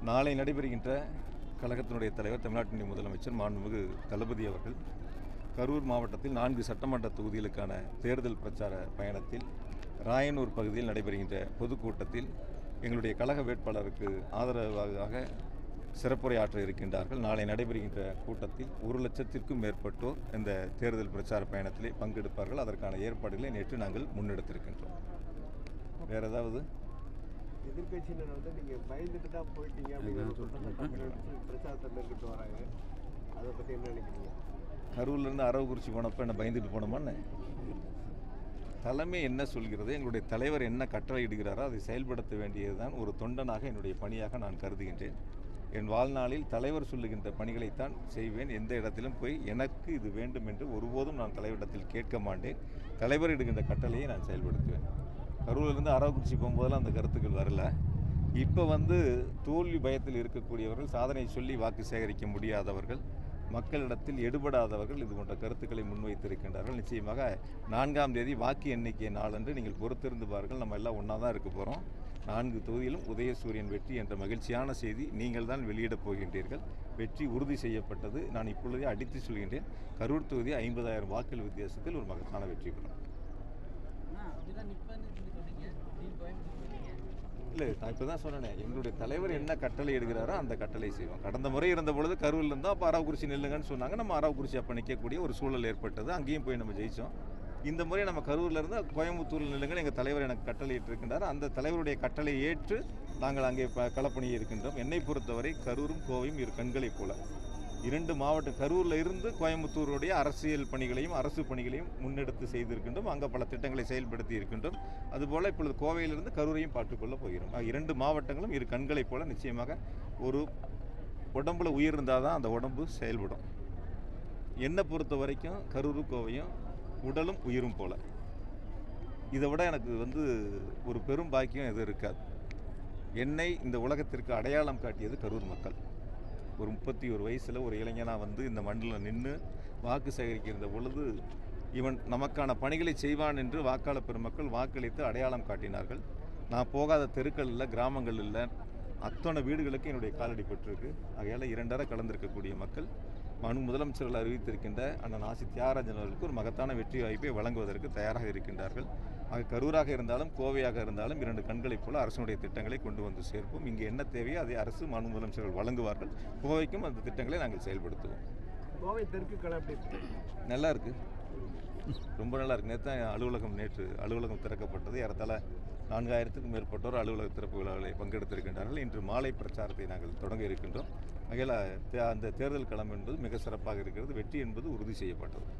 நாளை நடைபெறுகின்ற கழகத்தினுடைய தலைவர், தமிழ்நாட்டினுடைய முதலமைச்சர் மாண்புமிகு தளபதி அவர்கள் கரூர் மாவட்டத்தில் 4 சட்டமன்ற தொகுதிகளுக்கான தேர்தல் பிரச்சார பயணத்தில் ராயனூர் பகுதியில் நடைபெறுகின்ற பொதுக்கூட்டத்தில் எங்களுடைய கழக வேட்பாளருக்கு ஆதரவாக சிறப்புரையாற்ற இருக்கின்றார்கள். நாளை நடைபெறுகின்ற கூட்டத்தில் 1 லட்சத்திற்கும் மேற்பட்டோர் இந்த தேர்தல் பிரச்சார பயணத்திலே பங்கெடுப்பார்கள். அதற்கான ஏற்பாடுகளை நேற்று நாங்கள் முன்னெடுத்திருக்கின்றோம். வேறு ஏதாவது? எதிர்கட்சியினர் நீங்கள் பயந்துட்டு தான் போயிட்டீங்க அப்படிங்கிற பிரச்சாரத்தில் இருக்கிட்டு வராங்க. அதை பற்றி என்ன நினைக்கிறீங்க? கரூர்லேருந்து அரவக்குறிச்சி போனப்போ என்ன பயந்துட்டு போனோமான்னு? தலைமை என்ன சொல்கிறது, எங்களுடைய தலைவர் என்ன கட்டளை இடுகிறாரோ அதை செயல்படுத்த வேண்டியதுதான் ஒரு தொண்டனாக என்னுடைய பணியாக நான் கருதுகின்றேன். என் வாழ்நாளில் தலைவர் சொல்லுகின்ற பணிகளைத்தான் செய்வேன். எந்த இடத்திலும் போய் எனக்கு இது வேண்டும் என்று ஒருபோதும் நான் தலைவரிடத்தில் கேட்க மாட்டேன். தலைவர் இடுகின்ற கட்டளையை நான் செயல்படுத்துவேன். கரூரிலிருந்து அரவக்குறிச்சி போகும்போதெல்லாம் அந்த கருத்துக்கள் வரல. இப்போ தோல்வி பயத்தில் இருக்கக்கூடியவர்கள், சாதனை சொல்லி வாக்கு சேகரிக்க முடியாதவர்கள், மக்களிடத்தில் எடுபடாதவர்கள் இது போன்ற கருத்துக்களை முன்வைத்திருக்கின்றார்கள். நிச்சயமாக 4ஆம் தேதி வாக்கு எண்ணிக்கை நாளன்று நீங்கள் பொறுத்திருந்து பாருங்கள். நம்ம எல்லாம் ஒன்றா தான் இருக்க போகிறோம். 4 தொகுதியிலும் உதயசூரியன் வெற்றி என்ற மகிழ்ச்சியான செய்தி நீங்கள் தான் வெளியிடப் போகின்றீர்கள். வெற்றி உறுதி செய்யப்பட்டது. நான் இப்பொழுதே அடித்து சொல்கின்றேன், கரூர் தொகுதி 50,000 வாக்குகள் வித்தியாசத்தில் ஒரு மகத்தான வெற்றி பெறும். இல்லை, நான் இப்போ தான் சொன்னேன், எங்களுடைய தலைவர் என்ன கட்டளை எடுக்கிறாரோ அந்த கட்டளை செய்வோம். கடந்த முறை இருந்த பொழுது கரூரில் இருந்தால் அப்போ அரவக்குறிச்சி நில்லுங்கன்னு சொன்னாங்க. நம்ம அரவக்குறிச்சி அப்போ நிற்கக்கூடிய ஒரு சூழல் ஏற்பட்டது. அங்கேயும் போய் நம்ம ஜெயித்தோம். இந்த முறை நம்ம கரூரில் இருந்து கோயம்புத்தூரில் நில்லுங்கன்னு எங்கள் தலைவர் எனக்கு கட்டளை இருக்கின்றார். அந்த தலைவருடைய கட்டளை ஏற்று நாங்கள் அங்கே களப்பணியை இருக்கின்றோம். என்னை பொறுத்தவரை கரூரும் கோவையும் இரு கண்களைப் போல 2 மாவட்டம், கரூரில் இருந்து கோயம்புத்தூருடைய அரசியல் பணிகளையும் அரசு பணிகளையும் முன்னெடுத்து செய்திருக்கின்றோம். அங்கே பல திட்டங்களை செயல்படுத்தி இருக்கின்றோம். அதுபோல் இப்பொழுது கோவையிலிருந்து கரூரையும் பார்த்துக்கொள்ளப் போகிறோம். 2 மாவட்டங்களும் இரு கண்களைப் போல நிச்சயமாக ஒரு உடம்புல உயிர் இருந்தால் தான் அந்த உடம்பு செயல்படும். என்னை பொறுத்த வரைக்கும் கரூரும் கோவையும் உடலும் உயிரும் போல. இதை விட எனக்கு ஒரு பெரும் பாக்கியம் எதுவும் இருக்காது. என்னை இந்த உலகத்திற்கு அடையாளம் காட்டியது கரூர் மக்கள். ஒரு 31 வயசில் ஒரு இளைஞனாக இந்த மண்ணில் நின்று வாக்கு சேகரிக்கிற பொழுது இவன் நமக்கான பணிகளை செய்வான் என்று வாக்காளர் பெருமக்கள் வாக்களித்து அடையாளம் காட்டினார்கள். நான் போகாத தெருக்கள் இல்லை, கிராமங்கள் இல்லை, அத்தனை வீடுகளுக்கு என்னுடைய காலடி பெற்றிருக்கு. ஆகையால் 2 கலந்திருக்கக்கூடிய மக்கள் முதலமைச்சர்கள் அறிவித்திருக்கின்ற அண்ணன் ஆசி தியாகராஜன் அவர்களுக்கு ஒரு மகத்தான வெற்றி வாய்ப்பை வழங்குவதற்கு தயாராக இருக்கின்றார்கள். ஆக கரூராக இருந்தாலும் கோவையாக இருந்தாலும் 2 கண்களைப் போல அரசனுடைய திட்டங்களை கொண்டு வந்து சேர்ப்போம். இங்கே என்ன தேவையோ அதை அரசு முதலமைச்சர்கள் வழங்குவார்கள். கோவைக்கும் அந்த திட்டங்களை நாங்கள் செயல்படுத்துவோம். கோவை தெற்கு களம் நல்லா இருக்குது, ரொம்ப நல்லா இருக்குது. நேற்று அலுவலகம் திறக்கப்பட்டது. ஏறத்தாழ 4000க்கும் மேற்பட்டோர் அலுவலக திறப்பு விழாவில் பங்கெடுத்திருக்கின்றார்கள். இன்று மாலை பிரச்சாரத்தை நாங்கள் தொடங்க இருக்கின்றோம். ஆகையால் அந்த தேர்தல் களம் என்பது மிக சிறப்பாக இருக்கிறது. வெற்றி என்பது உறுதி செய்யப்பட்டது.